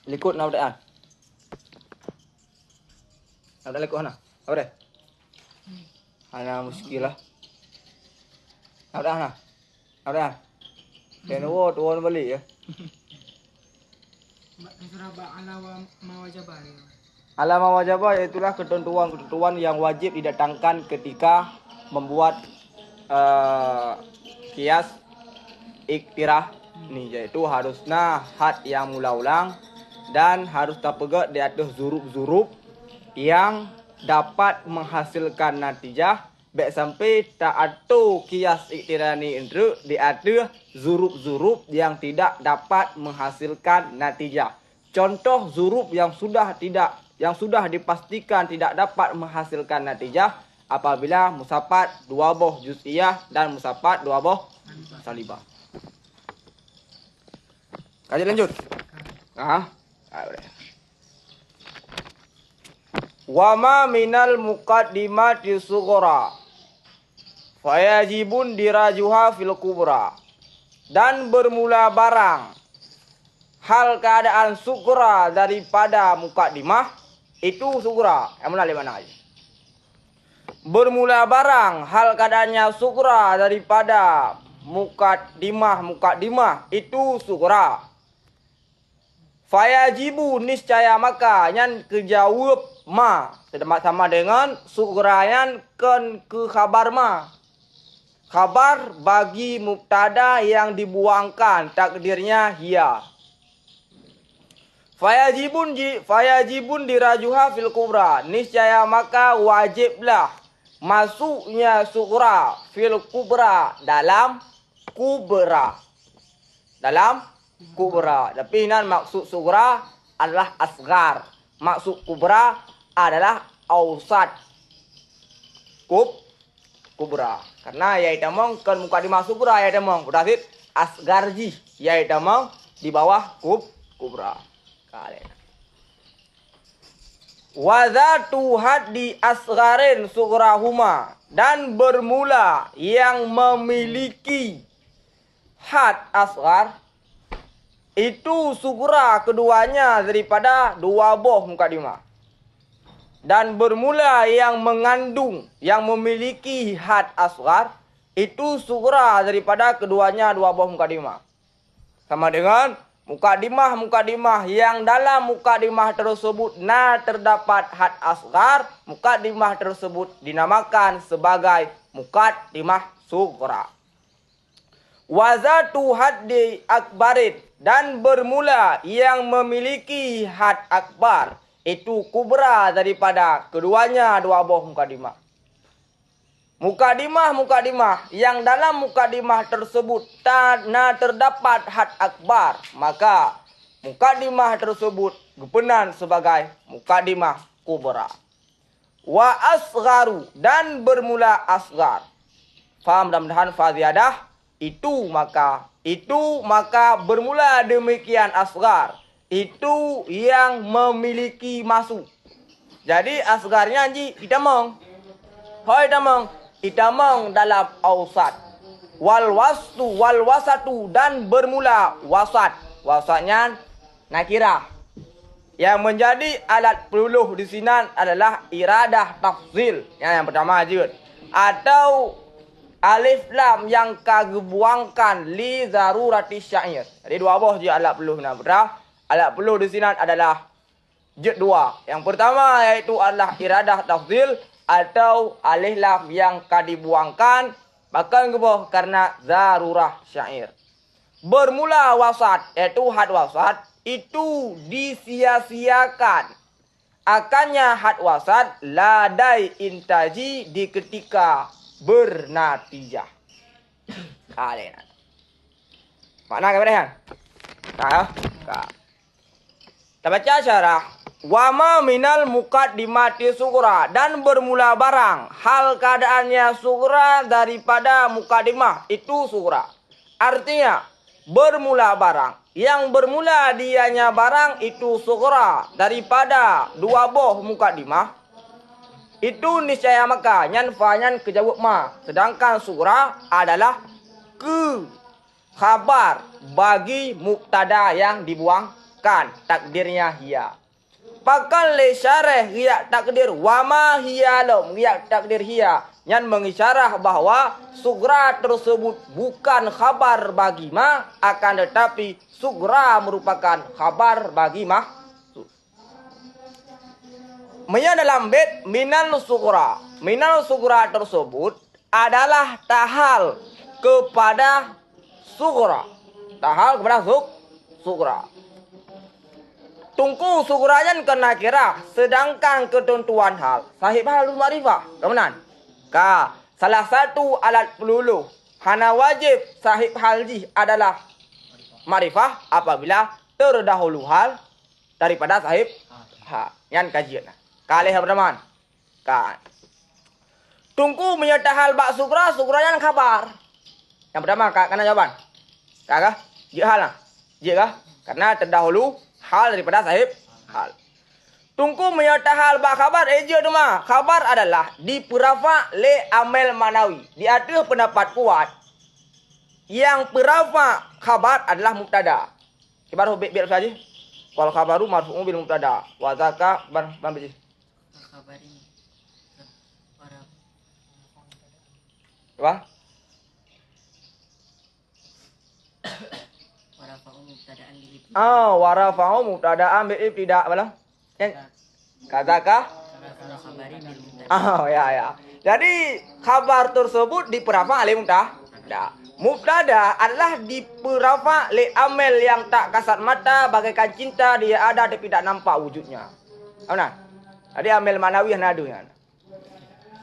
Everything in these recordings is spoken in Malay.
Likut na udah. Udah likut na. Udah. Ana muskilah. Udah na. Udah. Dan tuan balik ya. Alama wajibah yaitulah ketentuan-ketentuan yang wajib didatangkan ketika membuat kias iktirah nih, yaitu harusnya had yang mula ulang dan harus terpegat di atas zurub-zurub yang dapat menghasilkan natijah baik sampai tak ada kias iktirah ni indra di atas zurub-zurub yang tidak dapat menghasilkan natijah. Contoh zurub yang sudah dipastikan tidak dapat menghasilkan natijah apabila musafat dua boh juz'iyah dan musafat dua boh salibah. Kaji lanjut. Wa ma minal muqaddimati sughra fayajibun dirajuha fil kubra. Dan bermula barang hal keadaan sughra daripada muqaddimah itu sughra. Yang mana lima aja. Bermula barang hal keadaannya sughra daripada muqaddimah itu sughra. Fayajibu niscaya maka yang kejawab ma sama dengan sughra yang ke khabar ma. Khabar bagi mubtada yang dibuangkan takdirnya hiya. Fayajibun dirajuha fil kubra. Niscaya maka wajiblah masuknya sughra fil kubra dalam kubra. Tapi nan maksud sughra adalah asgar. Maksud kubra adalah ausat. Kubra. Karena ya itamong kan muqaddimah sughra ya itamong. Berarti asgarji ya itamong di bawah kubra. Kalian. Wa zatu haddi asgharin sughrahuma, dan bermula yang memiliki had asghar itu sughra keduanya daripada dua boh muqaddimah. Dan bermula yang mengandung yang memiliki had asghar itu sughra daripada keduanya dua boh muqaddimah. Sama dengan muqaddimah yang dalam muqaddimah tersebut terdapat had asghar, muqaddimah tersebut dinamakan sebagai muqaddimah sughra. Wazatu haddi akbarin, dan bermula yang memiliki had akbar itu kubra daripada keduanya dua boh muqaddimah. Muqaddimah yang dalam muqaddimah tersebut terdapat had akbar, maka muqaddimah tersebut gepenan sebagai muqaddimah kubra. Wa asgharu, dan bermula asghar. Faham mudah-mudahan faziyadah. Itu maka bermula demikian asghar itu yang memiliki masuk. Jadi asgharnya itamong dalam ausat. Wal wasatu, dan bermula wasatnya nakirah. Yang menjadi alat peluh di sini adalah iradah tafzil yang pertama aja, atau alif lam yang kagebuangkan li zarurati syair. Jadi dua boh je alat peluh nak berah. Alat peluh di sini adalah je dua. Yang pertama yaitu adalah iradah tafzil atau alif lam yang kadibuangkan bahkan geboh karena zarurah syair. Bermula wasat yaitu had wasat itu disia-siakan. Akannya had wasat ladai intaji di ketika bernatijah. Kalian. Makna kepada yang? Kita baca syarah. Wa ma minal muqaddimati sughra, dan bermula barang hal keadaannya sughra daripada muqaddimah itu sughra. Artinya bermula barang yang bermula dianya barang itu sughra daripada dua boh muqaddimah itu niscaya maka nyan kejawab ma. Sedangkan sughra adalah ke khabar bagi mubtada yang dibuangkan. bukan, takdirnya hiya. Pakal le syarah riak takdir wama hiya lam riak takdir hiya yang mengisyarah bahwa sugra tersebut bukan khabar bagi ma, akan tetapi sugra merupakan khabar bagi ma. Menya dalam bait minal sugra tersebut adalah tahal kepada sugra. Tahal kepada sugra. Tungku sugranya ke nakirah, sedangkan ketentuan hal sahib hal ma'rifah. Kemudian salah satu alat peluluh hana wajib sahib halji adalah ma'rifah apabila terdahulu hal daripada sahib hal. Yang kajian. Kalih berteman. Tungku menyerta hal bak sugranya kabar. Yang pertama, kena jawaban. Kagak? Jika hal lah. Jika? Karena terdahulu hal daripada sahib hal. Tungku menyerta hal bak khabar. Eja tu mah. Khabar adalah diperafa le amel manawi. Di ada pendapat kuat. Yang perafa khabar adalah mubtada. Kibar biar saja. Wal khabaru marfu'un bil mubtada. Wa zaka ban biji. Khabar ini. Apa? Warafa'u mubtada'an bil ibtida' apa? Katakan ya. Jadi kabar tersebut diperafa oleh mubtada. Mubtada adalah diperafa oleh amel yang tak kasat mata bagaikan cinta dia ada tapi tidak nampak wujudnya. Apa? Jadi amel manawi yang ada.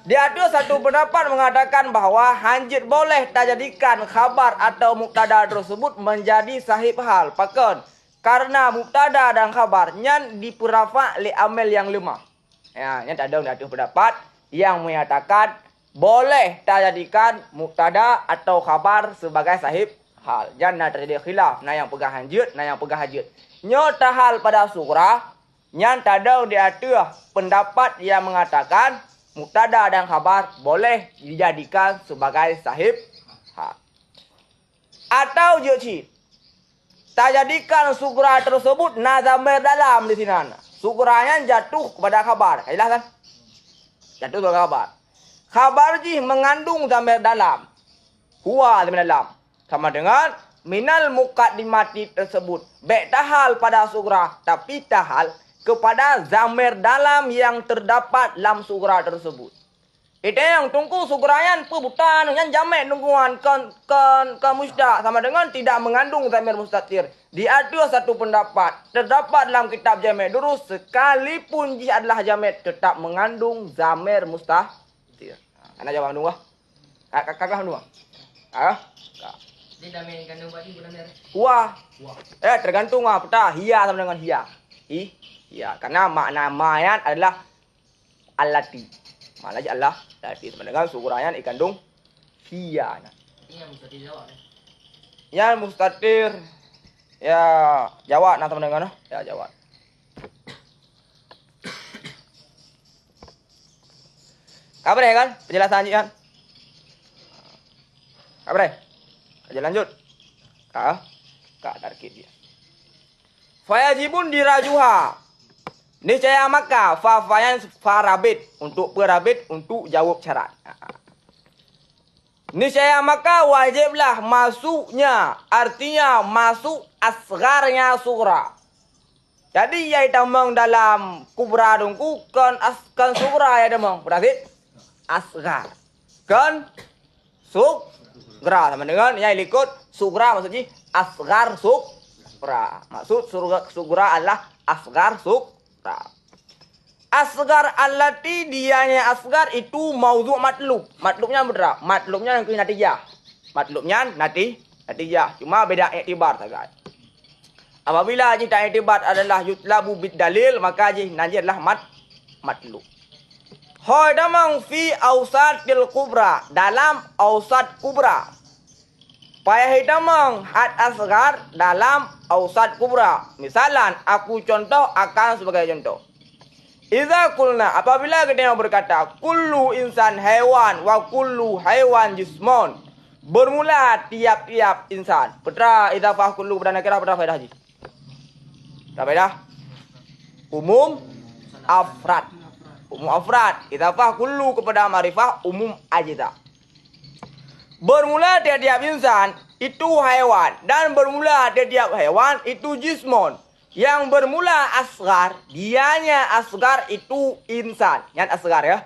Dia ada satu pendapat mengatakan bahwa hanjit boleh tak jadikan khabar atau mubtada tersebut menjadi sahib hal. Pakon. Karena mubtada dan khabarnya diperafa oleh amel yang lemah. Ya, yang ada pendapat yang menyatakan boleh tak jadikan mubtada atau khabar sebagai sahib hal. Jangan terjadi khilaf. Nah yang pegang hanjit, nah yang pegang hajit. Nyata hal pada surah, yang ada di atas pendapat yang mengatakan mubtada dan khabar boleh dijadikan sebagai sahib hal. Atau jadi tak jadikan sugra tersebut nazamir dalam di sini. Sugranya jatuh kepada khabar. Jelas kan? Jatuh kepada khabar. Khabar ji mengandung zamir dalam. Huwa zamir dalam. Sama dengan minal muqaddimati tersebut. Baik tahal pada sugra. Tapi tahal kepada zamir dalam yang terdapat dalam sugra tersebut. Itu yang tunggu sugrayan pebutan yang jamek nungguan ke musda sama dengan tidak mengandung zamir mustatir. Di ada satu pendapat terdapat dalam kitab jamek durus sekalipun jika adalah jamek tetap mengandung zamir mustatir. Ana jawab dua. Kakak dua. Dia jamek kandung berarti bukan zamir. Wah. Tergantung apa hiya sama dengan hiya. Iya, karena makna mayan adalah alati. Makna Allah alati sama dengan sugurayan ikandung hiya. Ini yang mustahil jawab. Yang mustatir ya jawab nah sama dengan ya jawab. Kabar ya kan? Penjelasan kan? Kabar ya? Kaji lanjut. Kak tarkib dia. Fayajibun dirajuha. Niscaya maka fafayan farabit untuk perabit untuk jawab syarat. Niscaya maka wajiblah masuknya artinya masuk asgarnya sugra. Jadi ia tamang dalam kubra dungku kan sugra ya tamang berarti asgar. Kan sugra sama dengan yang ikut sugra maksudnya asgar sugra. Maksud sugra adalah asgar sugra. Asgar allati dianya asgar itu maudhu' matlub. Matlubnya berapa? Matlubnya yang natijah. Matlubnya natijah. Cuma beda iktibar saja. Apabila jika iktibar adalah yutlabu bid dalil maka nanti adalah matlub. Hoi damang fi ausatil kubra dalam ausat kubra. Payah hitamang had asgar dalam ausat kubra. Misalan, aku contoh akan sebagai contoh. Iza kulna, apabila kita berkata, kullu insan hewan wa kullu hewan jismon. Bermula tiap-tiap insan. Petra idafah kullu pada nakirah petra faedah haji. Sampai dah. Umum afrad. Umum afrad. Idafah kullu kepada ma'rifah umum ajza. Bermula tiap-tiap insan itu haiwan dan bermula tiap-tiap haiwan itu jismon. Yang bermula asgar, dianya asgar itu insan. Yang asgar ya.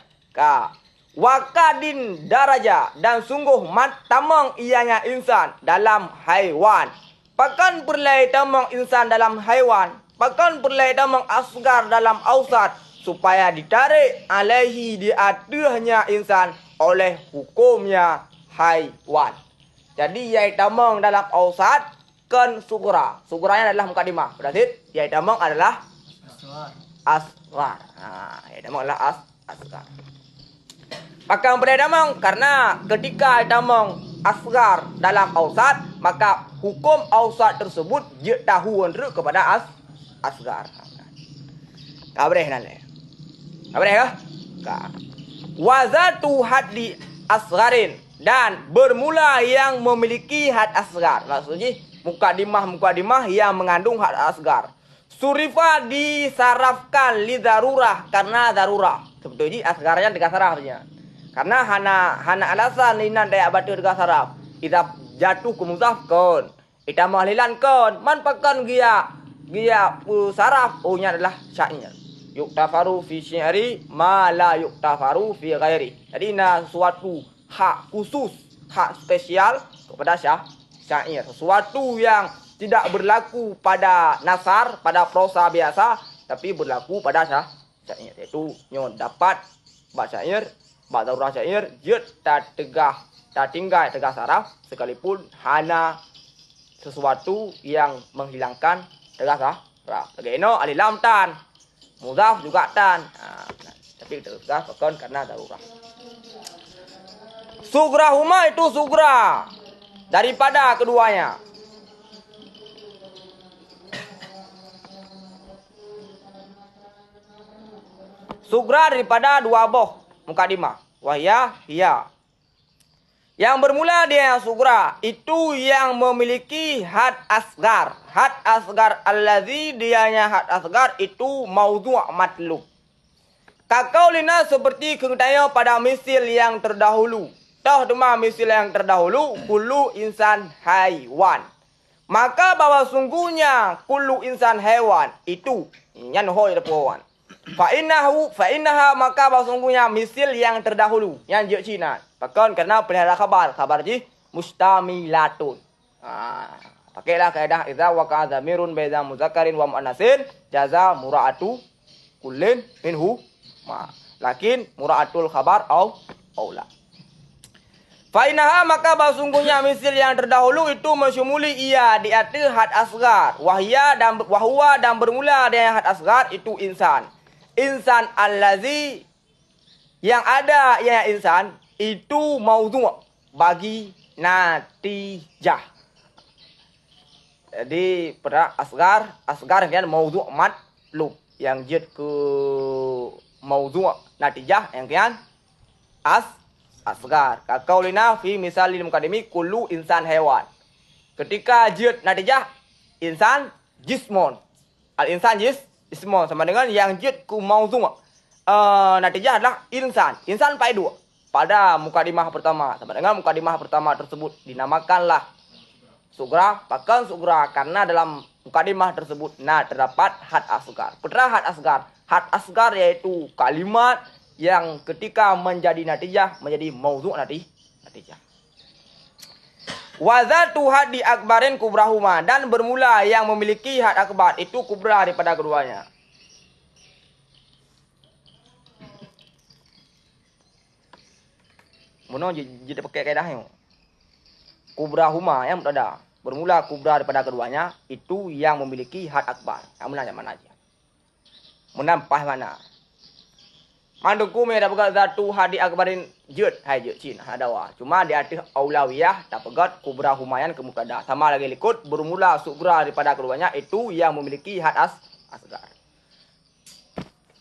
Wakadin daraja dan sungguh mat tamang ianya insan dalam haiwan. Pakan perlai tamang insan dalam haiwan. Pakan perlai tamang asgar dalam ausat. Supaya ditarik alaihi di atasnya insan oleh hukumnya haiwan. Jadi yai tamang dalam ausat kan sugura. Suguranya adalah mukadimah. Berarti yai tamang adalah asgar. Yai tamang adalah asgar. Maka pada damang karena ketika damang asgar dalam ausat, maka hukum ausat tersebut dia tahu kepada asgar. Kabreh nale. Kabreh ya? Wazatu haddi asgarin dan bermula yang memiliki had asgar. Maksudnya mukadimah yang mengandung had asgar. Surifa disarafkan li darurah karena darurah. Sebetulnya asgarnya dengan sarafnya. Karena hana alasan linan daya batu dengan saraf. Kita jatuh ke muzaf kon. Kita mahlilan kon. Man pakan gia saraf. Ohnya adalah syair. Yuktafaru fi syi'ri ma la yuktafaru fi ghairi. Jadi suatu hak khusus, hak spesial kepada syair. Sesuatu yang tidak berlaku pada nasar, pada prosa biasa, tapi berlaku pada syair. Iaitu dapat bak syair, bak darurah syair, jut tak tegah, tak tinggal tegah saraf, sekalipun hana sesuatu yang menghilangkan tegah saraf. Bagaimana alilam tan. Mudhaf juga tan. Tapi kita tegah pakon karena darurah. Sugrahuma itu sugra daripada keduanya. Sugra daripada dua boh mukadimah. Wahya hiya. Yang bermula dia sugra itu yang memiliki had asgar. Had asgar allazi dianya had asgar itu maudhu' matlub. Kakaulina seperti kengtaya pada misil yang terdahulu. Tah dema misil yang terdahulu kullu insan haiwan. Maka bahwa sungguhnya kullu insan haiwan itu nyan hoi depuan. Fa innaha maka bahwa sungguhnya misil yang terdahulu yang je Cina. Bahkan karena pelihara khabar ji mustamilatun. Pakailah kaidah idza waqa dhamirun baina muzakkarin wa muannatsin jaza mura'atu kullin minhu ma. Lakin mura'atul khabar au aula. Fainaha maka sungguhnya misil yang terdahulu itu mensyumuli ia di atas had asgar. Wahwa dan bermula dengan had asgar itu insan. Insan allazi yang ada ya insan itu maudhu' bagi natijah. Jadi pada asgar yang maudhu' matlub yang jid ke maudhu' natijah yang kian asgar. Kakaulina fi misalil mukadimi kullu insan hewan. Ketika jid natijah insan jismon. Al insan jismon sama dengan yang jid ku maudhu' natijah adalah insan. Insan pai dua. Pada mukadimah pertama. Sama dengan mukadimah pertama tersebut dinamakanlah sugra, bahkan sugra karena dalam mukadimah tersebut terdapat had asgar. Putra had asgar. Had asgar yaitu kalimat yang ketika menjadi natijah menjadi maudhu' natijah. Wazatu had di akbarin kubrahuma dan bermula yang memiliki had akbar itu kubra daripada keduanya. Muno jadi pakai kaidahnya. Kubra huma yang ada. Bermula kubra daripada keduanya itu yang memiliki had akbar. Kamu nanya mana aja. Menampah mana. Manduku me dapat zatu hadi akbarin jud hai jud cin hadawa. Cuma di atas aulawiyah tak pegat kubra humayan ke mubtada. Sama lagi likut bermula sugra daripada keduanya itu yang memiliki had asgar.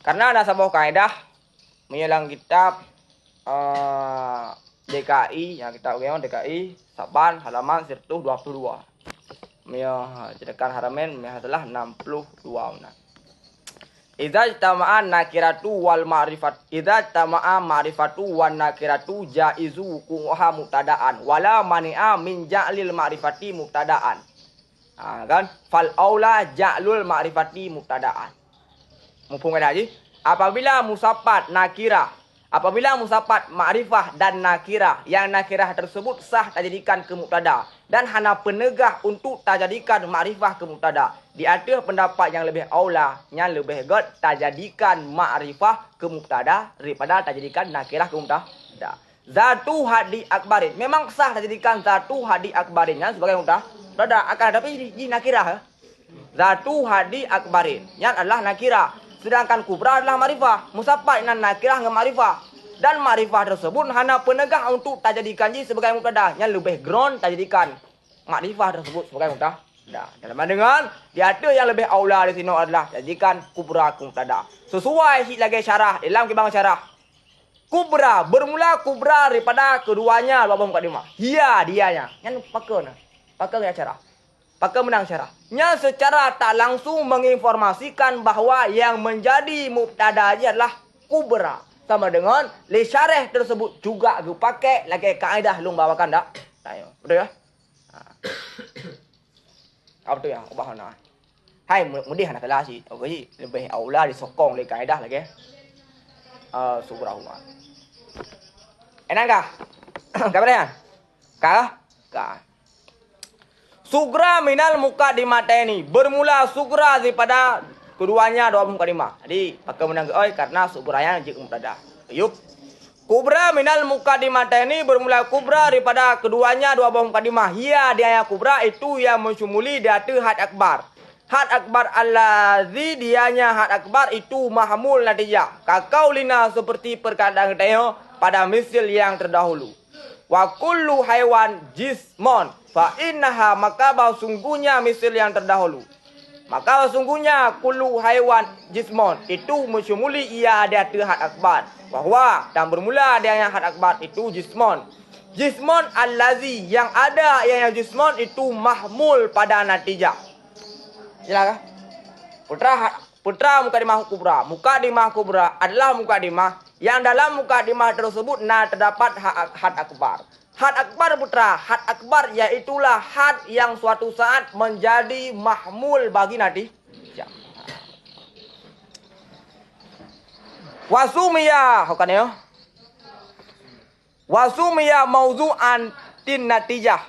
Karena ada sebuah kaidah menyelang kitab DKI yang kita ulang DKI Saban halaman 122. Jadikan haramain adalah 62 unat. Idza tama'an nakiratu wal ma'rifat. Idza tama'a ma'rifatu wan nakiratu jaizu wuquha mubtada'an wala mani'a min ja'lil ma'rifati mubtada'an. Kan? Fal aula ja'lul ma'rifati mubtada'an. Mufhum kan haji? Apabila musafat nakirah, apabila musafat ma'rifah dan nakirah, yang nakirah tersebut sah tajadikan ke mubtada dan hana penegah untuk tajadikan ma'rifah ke mubtada. Di atas pendapat yang lebih aula, yang lebih god tajadikan ma'rifah ke mubtada daripada tajadikan nakirah ke mubtada. Zatu hadi akbarin. Memang sah tajadikan zatu hadi akbarin yang sebagai mubtada akan tapi di nakirah. Zatu hadi akbarin yang adalah nakirah. Sedangkan kubra adalah ma'rifah. Musafat dengan nakirah dengan ma'rifah. Dan ma'rifah tersebut hana penegah untuk tajadikan sebagai mubtada. Yang lebih ground tajadikan ma'rifah tersebut sebagai mubtada. Dalam dengan di ada yang lebih aula di sini adalah jadikan kubra ke mubtada. Sesuai lagi syarah dalam kibang syarah. Kubra bermula kubra daripada keduanya babah mukadimah. Ya dianya. Yang pakai ya syarah. Pakai menang syarah. Yang secara tak langsung menginformasikan bahawa yang menjadi mubtada adalah kubra. Sama dengan li syarah tersebut juga dipakai lagi kaedah lung bawakan dak. Betul ya? Apa tu yang ubah hai mudih nak kelas sih. Okey, lebih aula disokong le kaedah lagi. Subhanallah. Enak kah? Kabar ya? Kah? Sugra minal muqaddimataini. Bermula sugra daripada keduanya dua mukadimah. Jadi pakai menang karena sugranya jik mubtada. Yuk. Kubra minal muqaddimataini bermula kubra daripada keduanya dua buah mukadimah. Ya dia kubra itu yang mensyumuli data had akbar. Had akbar allazi dianya had akbar itu mahmul natijah. Kakaulina seperti perkataan kita pada misil yang terdahulu. Wa kullu haiwan jismon fa innaha maka sungguhnya misil yang terdahulu. Maka sungguhnya kullu haiwan jismon itu mensyumuli ia ada had akbar. Bahwa dan bermula dia yang had akbar itu jismon. Jismon allazi yang ada yang jismon itu mahmul pada natijah. Jelas kah? Putra mukadimah kubra. Mukadimah kubra adalah mukadimah yang dalam mukadimah tersebut terdapat had akbar. Had akbar putra, had akbar yaitulah had yang suatu saat menjadi mahmul bagi natijah. Wasumiya, bukan ya? Wasumiya mauzu'an tin natijah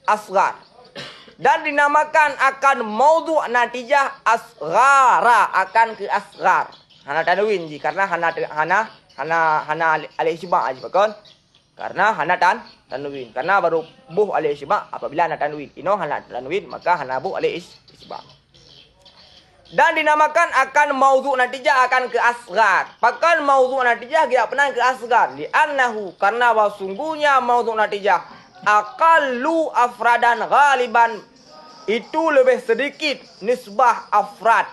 asghar. Dan dinamakan akan maudhu' natijah asghara, akan ke asghar. Hana tanwin ji karena hana al-isba' aja bukan? Karena hana tanwin. Karena baru buh al-isba' apabila hana tanwin. Ino hana tanwin maka hana buh al-isba'. Dan dinamakan akan maudhu' natijah akan ke asghar. Bahkan maudhu' natijah dia pernah ke asghar. Li'annahu karena sungguhnya maudhu' natijah aqallu afradan ghaliban itu lebih sedikit nisbah afrad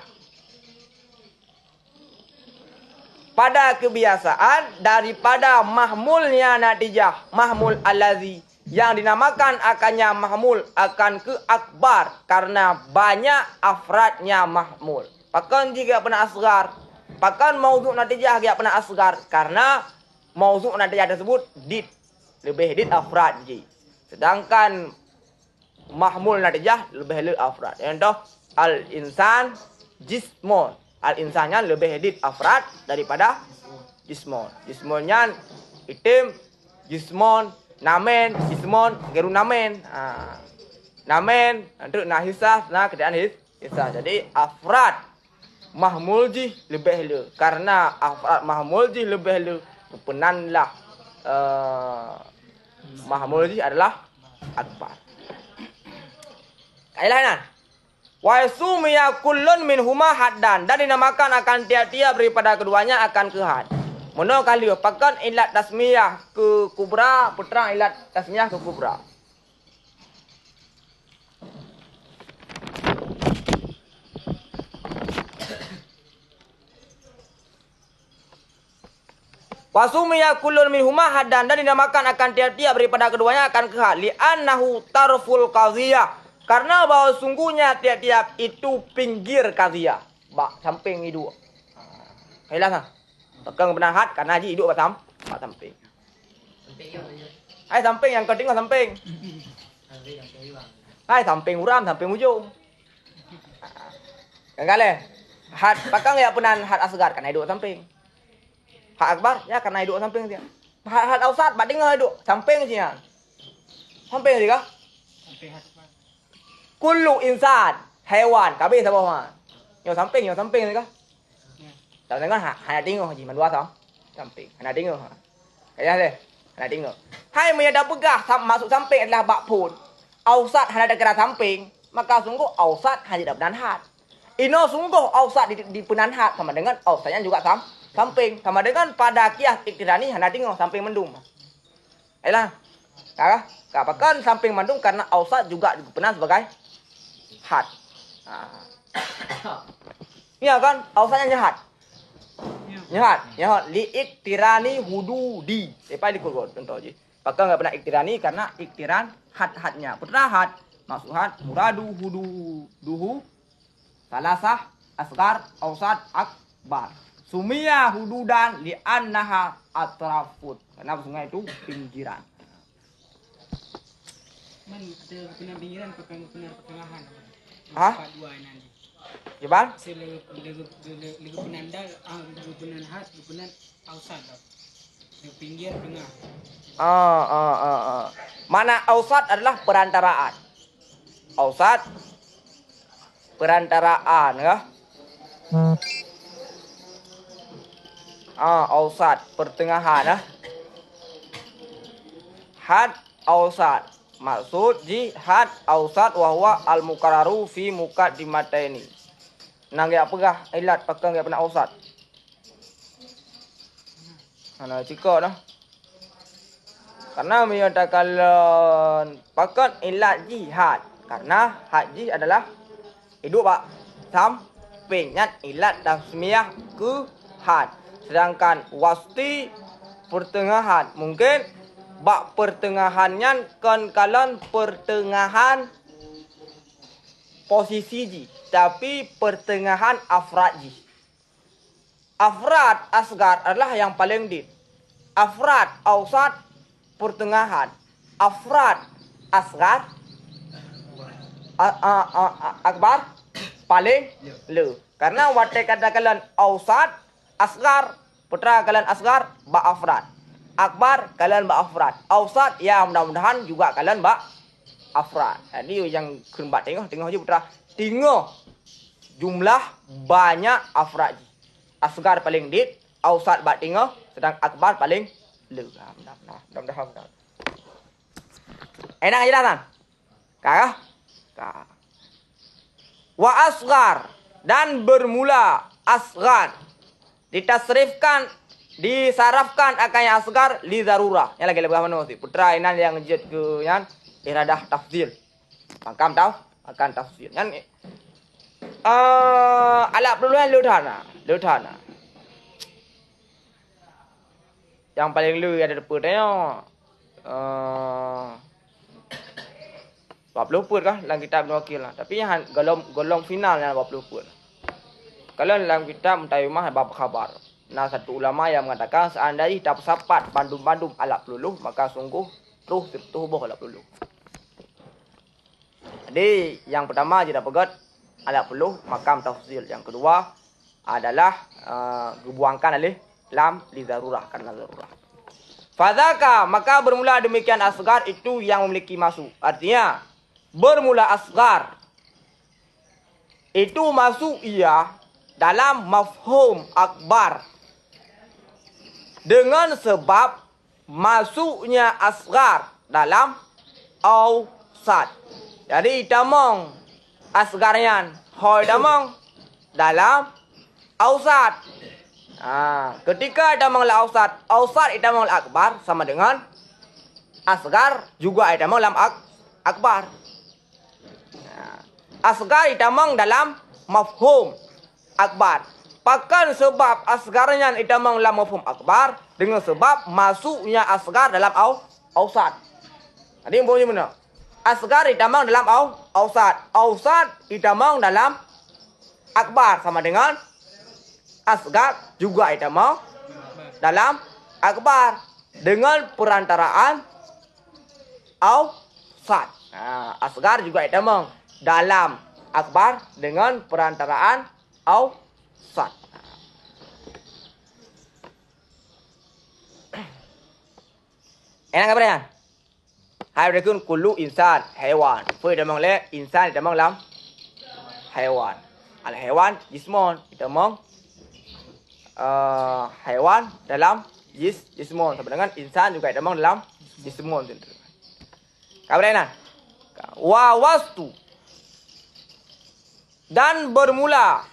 pada kebiasaan daripada mahmulnya natijah mahmul allazi yang dinamakan akannya mahmul akan ke akbar karena banyak afradnya mahmul. Bahkan jika pernah asgar, bahkan maudhu' natijah dia pernah asgar karena maudhu' natijah tersebut lebih afrad ji. Sedangkan mahmul natijah lebih afrad. Contoh al-insan jismon. Al-insannya lebih afrad daripada jismon. Jismonnya itim, jismon, namen, jismon, geru namen. Namen untuk nahisah, keadaan hisah. Jadi afrad mahmul ji lebih karena afrad mahmul ji lebih penanlah mahmul ji adalah akbar. Kailanan. Wa sumiya kullun minhuma haddan dan dinamakan akan tiap-tiap daripada keduanya akan ke had. Mono kali pakan ilat tasmiyah ke kubra, putra ilat tasmiyah ke kubra. Wasumiya kullun minhuma haddan dan dinamakan akan tiap-tiap daripada keduanya akan ke had. Li'annahu tarful qadhiyah Karena bahwa sungguhnya tiap-tiap itu pinggir kazia. Bak samping hidup. Kailah nah. Pegang benar hat karena haji hidup bak samping. Sampai yo yo. Hai samping yang kedua samping. Sampai bang. Hai samping uram, samping ujung. Yang kali. Hat pegang ya penan hat asgar karena hidup samping. Hat akbar ya karena hidup samping dia. Hat ausat bak dengar hidup samping sih ya. Samping sih kah? Kullu insan hewan kabeh sama. Yo samping sih kah? Tak dengar hanya tengok haji mandua tau. Samping. Hanya tengok. Kayak deh. Hanya tengok. Hai menyadap pegah masuk samping adalah bak pun. Ausat hanya ada kira samping, maka sungguh ausat hanya dapat penanhat. Ino sungguh ausat di penanhat sama dengan ausatnya juga samping. Sama dengan pada kias iktirani hanya tengok samping mendung. Ayolah. Kakak, kapakan samping mendung karena ausat juga dipenan sebagai hat. Iya kan? Ausatnya nyahat. Nyahat. Li iktirani hududi. Lepas dikurut contoh je. Pakai enggak pernah iktirani karena iktiran hat-hatnya. Putra hat, maksud hat, muradu duhu, salasah, asgar, ausat, akbar. Sumia hududan li annaha atrafut. Karena sungai itu pinggiran. Man, ada kena pinggiran, kena pertengahan. Hah? Dua nanti. Gimana? Lego penanda, lego penanhat, lego penan ausat. Lego pinggir tengah. Mana ausat adalah perantaraan. Ausat perantaraan ya. Ausat pertengahan ya. Had ausat. Maksud jihad ausat wahwa al mukarraru fi muqaddimataini. Nang ya pegah ilat pakang ya pernah ausat. Ana cika dah. Karena menyatakan pakat ilat jihad. Karena haji adalah hidup pak samping nyat ilat tasmiyah ke had. Sedangkan wasti pertengahan mungkin bak pertengahannya kan kalian pertengahan posisi ji, tapi pertengahan afrad ji. Afrad asgar adalah yang paling dit. Afrad ausat pertengahan. Afrad asgar akbar paling le. Karena watak kata kalian ausat asgar putra kalian asgar ba afrad. Akbar kalian ba afrad. Ausat ya mudah-mudahan juga kalian ba afrad. Jadi yang kun ba tengok aja putra. Tengok jumlah banyak afrad. Asgar paling dit, ausat ba tengok, sedang akbar paling le. Mudah-mudahan. Enak aja kan? Kakak? Wa asgar dan bermula asgar ditasrifkan disarafkan akan yang asgar li zarurah. Yang lagi lebih mana sih? Putra inan yang jet ke yang iradah tafsir. Makam tahu akan tafsir. Yang alat perluan leuthana. Yang paling lu ada depan tengok. Bab luput kah dalam kitab wakil lah. Tapi yang golong final yang bab luput. Kalau dalam kitab Mutaimah bab khabar. Nah, satu ulama yang mengatakan seandainya tak sapat bandum-bandum alat peluluh, maka sungguh tertubuh alat peluluh. Jadi, yang pertama tidak pegat alat peluluh, makam tafsir. Yang kedua adalah dibuangkan oleh lam li zarurah, karena zarurah. Fadzaka, maka bermula demikian asgar itu yang memiliki masuk. Artinya, bermula asgar itu masuk ia dalam mafhum akbar. Dengan sebab masuknya asgar dalam ausat. Jadi damong asgarnya hoi damong dalam ausat. Ketika damong la ausat damong la akbar sama dengan asgar juga damong dalam akbar. Asgar damong dalam mafhum akbar. Bahkan sebab asgarnya idamang dalam mafhum akbar dengan sebab masuknya asgar dalam ausat. Ada yang boleh mana? Asgar ditambah dalam ausat. Ausat ditambah dalam akbar sama dengan asgar juga ditambah dalam akbar dengan perantaraan ausat. Nah, asgar juga ditambah dalam akbar dengan perantaraan ausat. Enak apa ya? Hai berikut kullu insan hewan. Foi damang le insan damang lam hewan. Al hewan jismon damang hewan dalam jismon sama dengan insan juga damang dalam jismon. Kabarena. Wa wastu dan bermula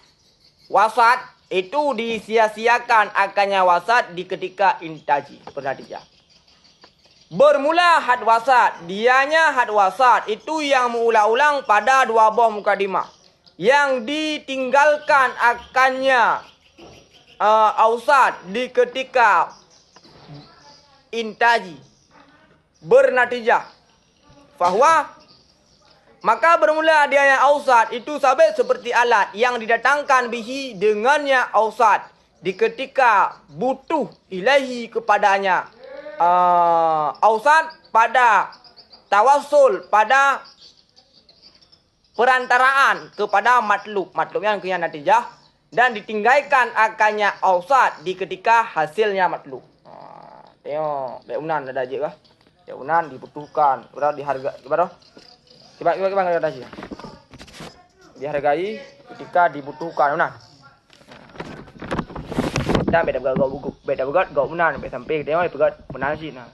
wasat itu disia-siakan akannya wasat di ketika intaji bernatijah. Bermula had wasat, dianya had wasat itu yang mengulang-ulang pada dua buah mukadimah. Yang ditinggalkan akannya ausat di ketika intaji bernatijah. Bahwa maka bermula dianya ausat itu sabit seperti alat yang didatangkan bihi dengannya ausat di ketika butuh ilahi kepadanya. Ausat pada tawassul pada perantaraan kepada matlub yang punya natijah dan ditinggalkan akannya ausat di ketika hasilnya matlub. Tengok beunan ada aja kah? Beunan dibutuhkan, berapa diharga berapa? Coba ada aja. Dihargai ketika dibutuhkan benar. Dan beda begat gak benar sampai sampai dia begat benar sih nah.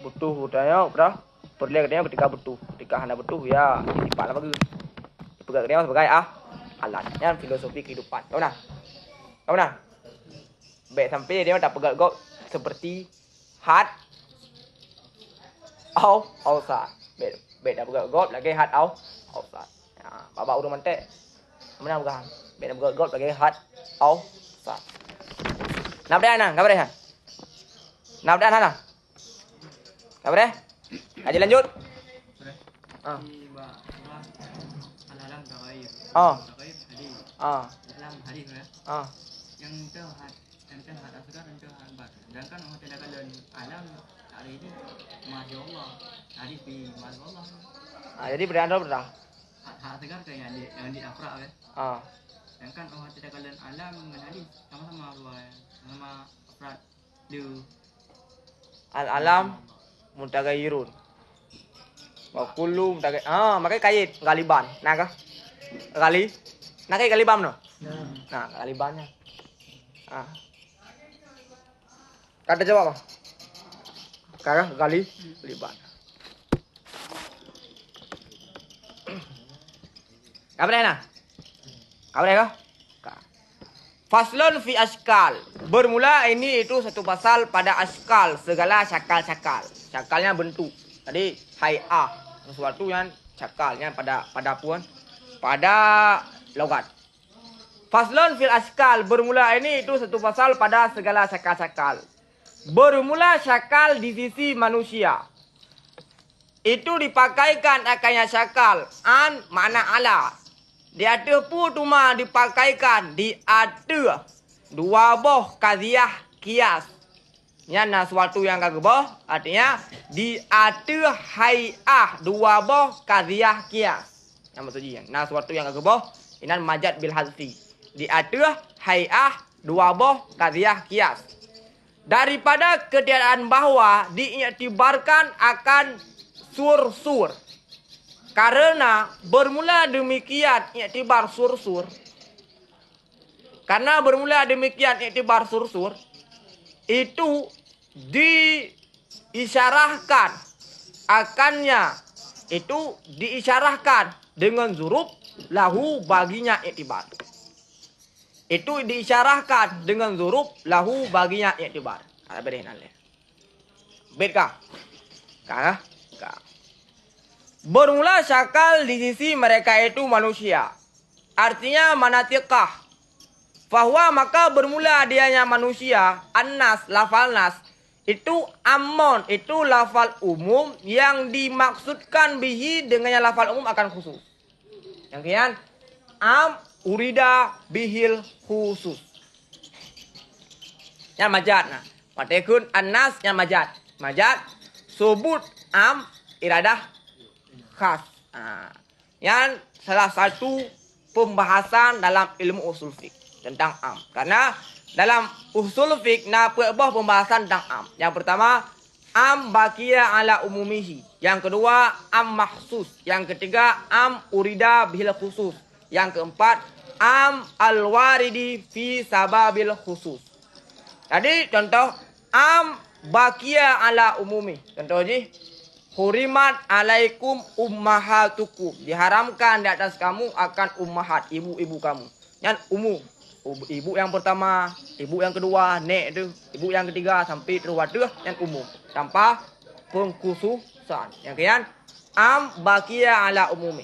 Butuh hutanya berapa? Perlu dia ketika butuh. Ketika hendak butuh ya dipak lah bagus. Begat dia sebagai alatnya filosofi kehidupan. Kau benar? Baik sampai dia tak pegat gak seperti hat ausat. Beda pegat gak lagi hat ausat. Ya, bapak udah mantek. Benar bukan? Beda pegat gak lagi hat ausat. Nabda na, kabar ya? Nabda na. Kabar ya? Aja lanjut. Al-alam taghayyur. Taghayyur hadis. Dalam hadis ya. Yang terhad asgar dan terhad bar. Sedangkan orang tindakan dan alam hari ini masya Allah. Hadis di masya Allah. Jadi beranda berapa? Hak asgar kayak yang di afra kan. Sedangkan orang tindakan dan alam dengan hadis sama-sama sama afrad du al-alam mutaghayyirun. Wa kullu makanya kait galiban. Nah kah? Nah kayak galiban no? Nah, galibannya. Kata jawab apa? Kagak galiban. Kabar ya? Kabar ya? Faslun fi askal. Bermula ini itu satu pasal pada askal, segala cakal-cakal. Cakalnya bentuk. Tadi hay'ah, sesuatu yang cakalnya pada puan, pada logat. Faslun fil askal. Bermula ini itu satu pasal pada segala cakal-cakal. Bermula cakal di sisi manusia. Itu dipakaikan akannya cakal an makna ala. Di ada pun cuma dipakaikan di ada dua boh kaziah kias. Yang sesuatu yang kagak boh artinya di ada hay'ah dua boh kaziah kias. Yang maksudnya nah sesuatu yang kagak boh inan majad bil hazfi. Di ada hay'ah dua boh kaziah kias. Daripada ketiadaan bahwa diiktibarkan akan sur-sur. Karena bermula demikian iktibar sur-sur. Karena bermula demikian iktibar sur-sur. Itu diisyarahkan. Akannya. Itu diisyarahkan dengan zurub lahu baginya iktibar. Itu diisyarahkan dengan zurub lahu baginya iktibar. Ada bedain alih. Bedkah? Kah? Bermula syakal di sisi mereka itu manusia. Artinya manatiqah. Bahwa maka bermula dianya manusia. An-nas, lafal nas. Itu amon, itu lafal umum yang dimaksudkan bihi dengannya lafal umum akan khusus. Yang kemudian am urida bihil khusus. Yang majad. Nah, matekun anas yang majad. Majad subut am iradah khas. Yang salah satu pembahasan dalam ilmu usul fiqh tentang am. Karena dalam usul fiqh pembahasan tentang am. Yang pertama, am baqiya ala umumihi. Yang kedua, am mahsus. Yang ketiga, am urida bihil khusus. Yang keempat, am al-waridi fi sababil khusus. Tadi contoh am baqiya ala umumi. Contoh je, hurimat alaikum ummahatukum. Diharamkan di atas kamu akan ummahat, ibu-ibu kamu. Yang umum. Ibu yang pertama, ibu yang kedua, nek tu, ibu yang ketiga sampai terus yang umum tanpa pengkhususan. Yang kemudian am baqiya ala umumi.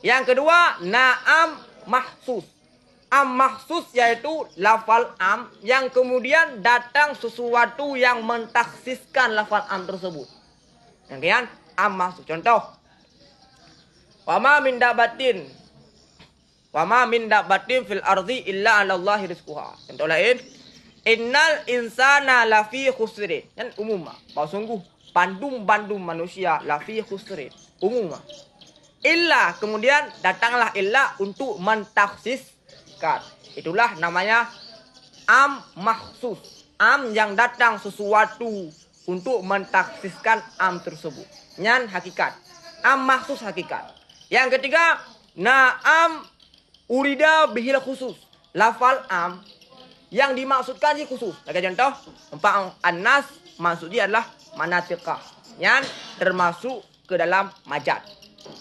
Yang kedua naam mahsus. Am mahsus yaitu lafal am yang kemudian datang sesuatu yang mentaksiskan lafal am tersebut. Yang kemudian am mahsus. Contoh, wama min dabatin fil ardi illa 'ala Allahi rizquha. Contoh lain, innal insana lafi khusrin. Kan umum. Bahawa sungguh bandum manusia lafi khusrin. Umum. Illa, kemudian datanglah illa untuk mentaksiskan. Itulah namanya am mahsus. Am yang datang sesuatu untuk mentaksiskan am tersebut. Nyan hakikat. Am mahsus hakikat. Yang ketiga, naam urida bihil khusus. Lafal am yang dimaksudkan si khusus. Bagi contoh, empat anas maksudnya adalah manatiqah. Yang termasuk ke dalam majad.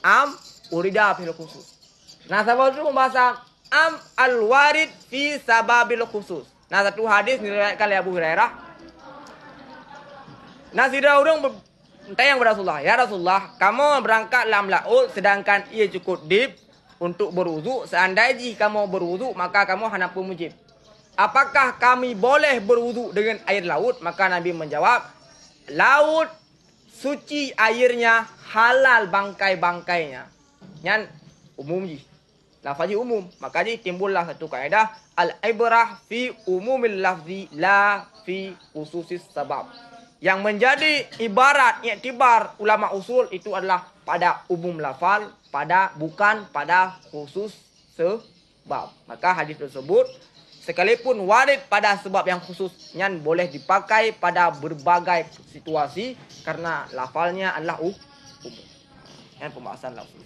Am urida bihil khusus. Nah, sahabat itu membahasan am al-warid fi sababil khusus. Nah, satu hadis diriwayatkan oleh Abu Hurairah. Nah, sidra urang bertanya kepada Rasulullah, ya Rasulullah, kamu berangkat dalam laut sedangkan ia cukup deep untuk berwudu. Seandainya kamu berwudu, maka kamu hendak mujib. Apakah kami boleh berwudu dengan air laut? Maka Nabi menjawab, laut suci airnya, halal bangkai-bangkainya. Yang umum ji. Lafaz umum. Maka ji timbullah satu kaedah, al-ibrah fi umumil lafzi la fi khususis sabab. Yang menjadi ibarat, iktibar ulama usul itu adalah pada umum lafal, bukan pada khusus sebab. Maka hadis tersebut sekalipun warid pada sebab yang khususnya boleh dipakai pada berbagai situasi karena lafalnya adalah umum. Yang pembahasan lafal.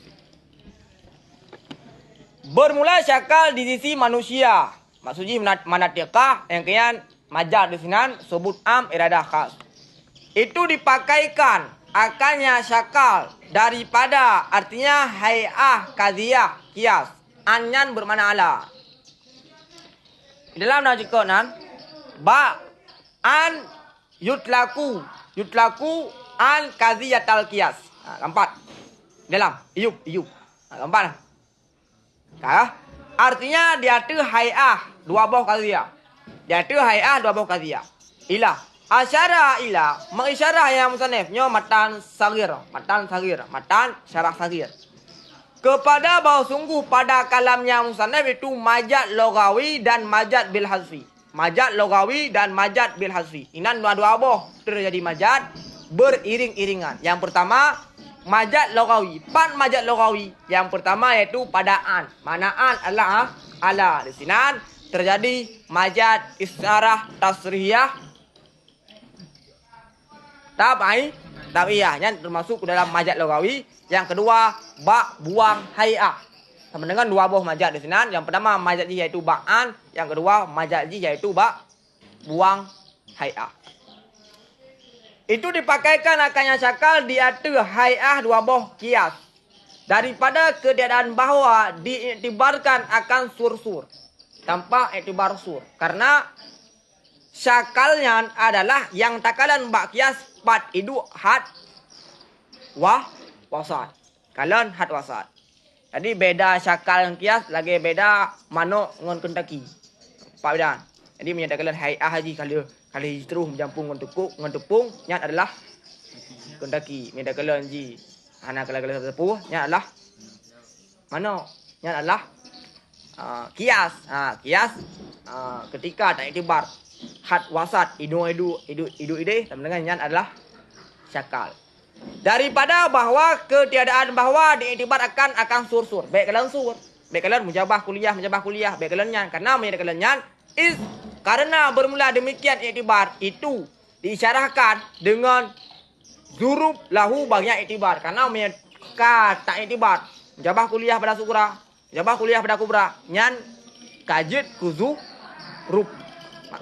Bermula syakal di sisi manusia. Maksudnya manatiqah yang kemudian majad di sini sebut am iradah khas. Itu dipakaikan akannya syakal daripada artinya hay'ah kadhiyah kias. Anyan bermakna ala. Dalam najikan ba an yutlaku an kadhiyatal kias. Nampak? Dalam iyub. Nampak? Artinya dia tu hay'ah dua buah kadhiyah. Dia tu hay'ah dua buah kadhiyah. Ilah asyara ila mengisyarah yang musannifnya matan syarah sagir kepada bahawa sungguh pada kalamnya musannif itu majad logawi dan majad bil hazfi. Majad logawi dan majad bil hazfi. Inan dua boh terjadi majad beriring-iringan. Yang pertama majad logawi. Pan majad logawi. Yang pertama yaitu pada an. Mana an adalah ala. Di sini terjadi majad isyarah tasrihiyah tabi'iyahnya termasuk ke dalam majad logawi. Yang kedua buang hay'ah. Sama dengan dua buah majad di sini. Yang pertama majad yaitu ba'an, yang kedua majad yaitu buang hay'ah. Itu dipakaikan akannya syakal di atas hay'ah dua buah kias. Daripada keadaan bahawa diiktibarkan akan sur tanpa iktibar sur. Karena syakalnya adalah yang takalan kias pat idu had wasat. Kalian had wasat. Jadi beda syakal yang kias lagi beda manuk ngon Kentucky. Pak Bidan. Jadi menyatakan hay'ah haji Kali terus mencampur dengan tepung nyat adalah kendaki. Meda kalian ji. Anak kalian sepuh nyat adalah mana? Nyat adalah kias. Kias ketika tak iktibar had wasat idu ide sama dengan nyat adalah syakal. Daripada bahwa ketiadaan bahwa diiktibar akan sursur. Baik kalian sur. Baik kalian mujabah kuliah. Baik kalian nyan. Karena menjadi kalian nyan is karena bermula demikian iktibar itu diisyarahkan dengan zurub lahu bagian iktibar. Karena tak iktibar. Mujabah kuliah pada sukra. Mujabah kuliah pada kubra. Nyan kajit kuzu rub.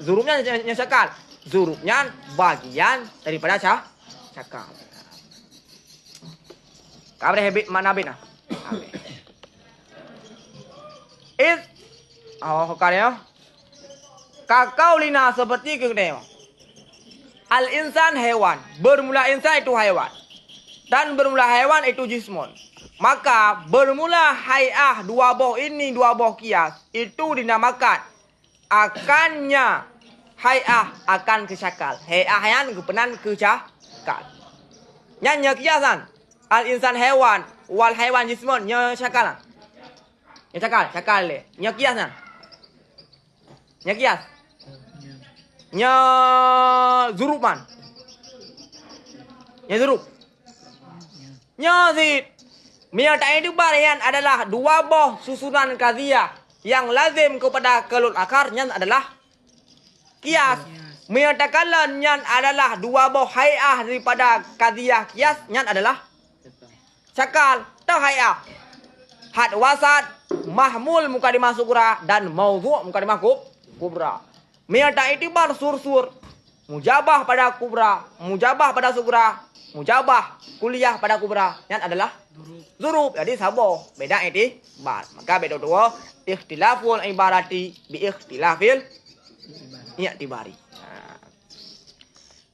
Zurubnya yang syakal. Zurubnya bagian daripada syakal. Kabre habit mana bina? Is karya kakau lina seperti kena. Al insan hewan. Bermula insan itu hewan. Dan bermula hewan itu jismon. Maka bermula hay'ah dua buah kias itu dinamakan akannya hay'ah akan kesyakal. Hay'ah yang kepenan kesyakal. Nyanya kiasan. Al insan hewan wal hewan jismon nya syakal. Nya syakal le. Nya kiasan. Nya kias. Nya zurupan. Nya zurub. Nya zid. Mia tak iktibar yang adalah dua buah susunan qadhiyah yang lazim kepada kelul akar yang adalah kias. Mia takalan yang adalah dua buah hay'ah daripada qadhiyah kias yang adalah syakal. Tahu hay'ah. Had wasat, mahmul mukadimah sugra dan maudhu' mukadimah kubra. Mia tak iktibar sur-sur. Mujabah pada kubra, mujabah pada sugra, mujabah kuliah pada kubra yang adalah zurub. Jadi sabo beda iktibar. Maka beda dua ikhtilaful ibarati bi ikhtilafil i'tibari.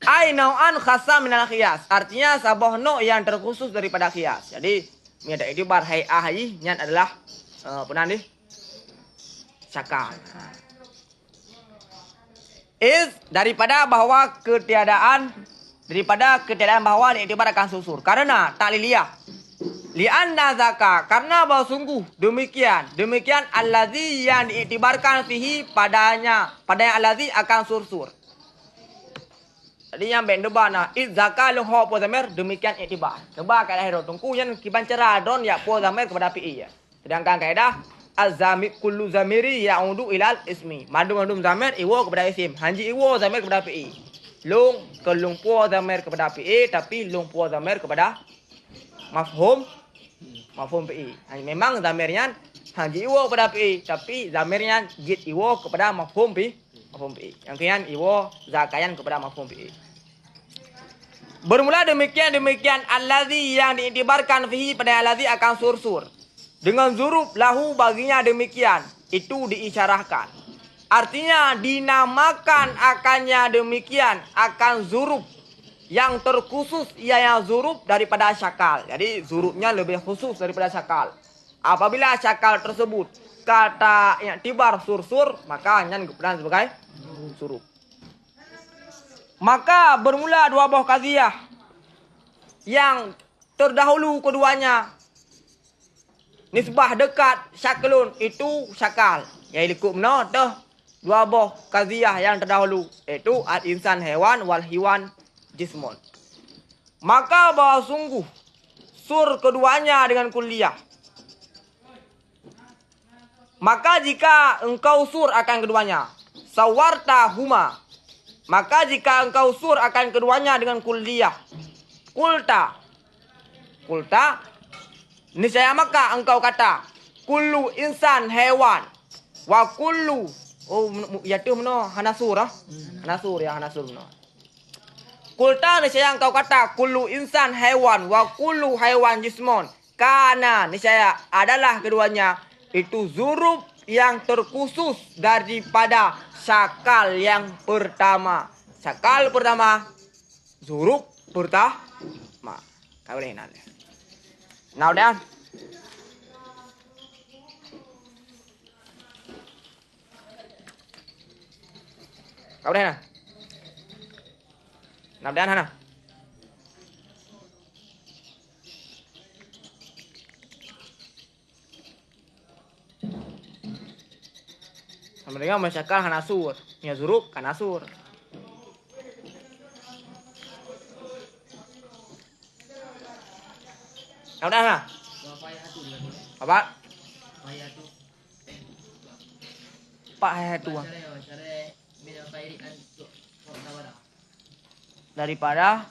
Ai nau'an khassa minal qiyas. Artinya sabah no yang terkhusus daripada qiyas. Jadi ini ada iktibar hay'ah yang adalah pernah nih syakal. Is daripada bahwa ketiadaan bahwa diiktibar akan susur. Karena takliliyah. Li'anna zaka, karena bahwa sungguh demikian allazi yang diiktibarkan fihi pada yang allazi akan sursur. Jadi yang benda na iz zaka lu ho po zamir demikian iktibar. Coba kaidah hero tungku yang kiban cara don ya po zamir kepada fi ya. Sedangkan kaidah az-zamir kullu zamiri ya'udu ilal ismi. Mandum zamir iwo kepada isim. Hanji iwo zamir kepada fi. Lung po zamir kepada fi tapi lung po zamir kepada mafhum fi. Memang zamirnya hanji iwo kepada fi tapi zamirnya jid iwo kepada mafhum fi. Yang kian iwo zakayan kepada mafhum fi. Bermula demikian allazi yang diiktibarkan fihi pada allazi akan sursur. Dengan zurub lahu baginya demikian. Itu diisyarahkan. Artinya dinamakan akannya demikian akan zurub. Yang terkhusus ialah zurub daripada syakal. Jadi zurubnya lebih khusus daripada syakal. Apabila syakal tersebut kata yang tibar sursur, maka hanya keperan sebagai zurub. Maka bermula dua buah qadhiyah yang terdahulu keduanya nisbah dekat syaklun itu syakal. Yang ikut mana tuh dua buah qadhiyah yang terdahulu itu al-insan hewan wal hiwan jismon. Maka bahwa sungguh sur keduanya dengan kuliah. Maka jika engkau sur akan keduanya sawarta huma. Maka jika engkau sur akan keduanya dengan kuliah. Kulta. Niscaya maka engkau kata. Kullu insan hewan. Wa kullu. Oh, yaitu mana? Hanasur. Hanasur. Kulta niscaya engkau kata. Kullu insan hewan. Wa kullu hewan jismon. Karena niscaya adalah keduanya. Itu zurub yang terkhusus daripada syakal yang pertama. Syakal pertama, zurub pertama. Kau boleh nak. Now down. Kau boleh nak. Nabdaan hana. Sama dengan masyakal hanasur. Ya zuruk kanasur. Nabdaan hana. Apa? Pak itu daripada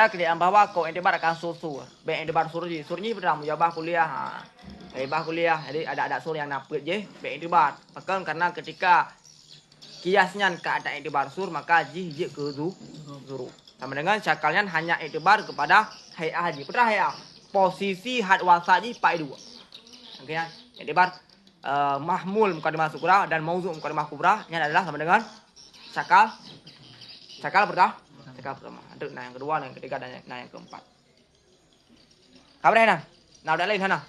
kerjaan bahwa kau entibar akan sur. Baik entibar surji berang mujabah kuliah. Mujabah kuliah. Jadi ada sur yang napet je. Baik entibar. Maka karena ketika kiasnya keadaan entibar sur maka je ke zuru. Sama dengan cakalnya hanya entibar kepada hayah haji. Putra hayah. Posisi had wasaji pak dua. Oke ya. Entibar mahmul mukadimah sukurah dan mauzu mukadimah kubra ini adalah sama dengan cakal pertama. Ada yang kedua, yang ketiga dan yang keempat. Kabar nah udah lain sana.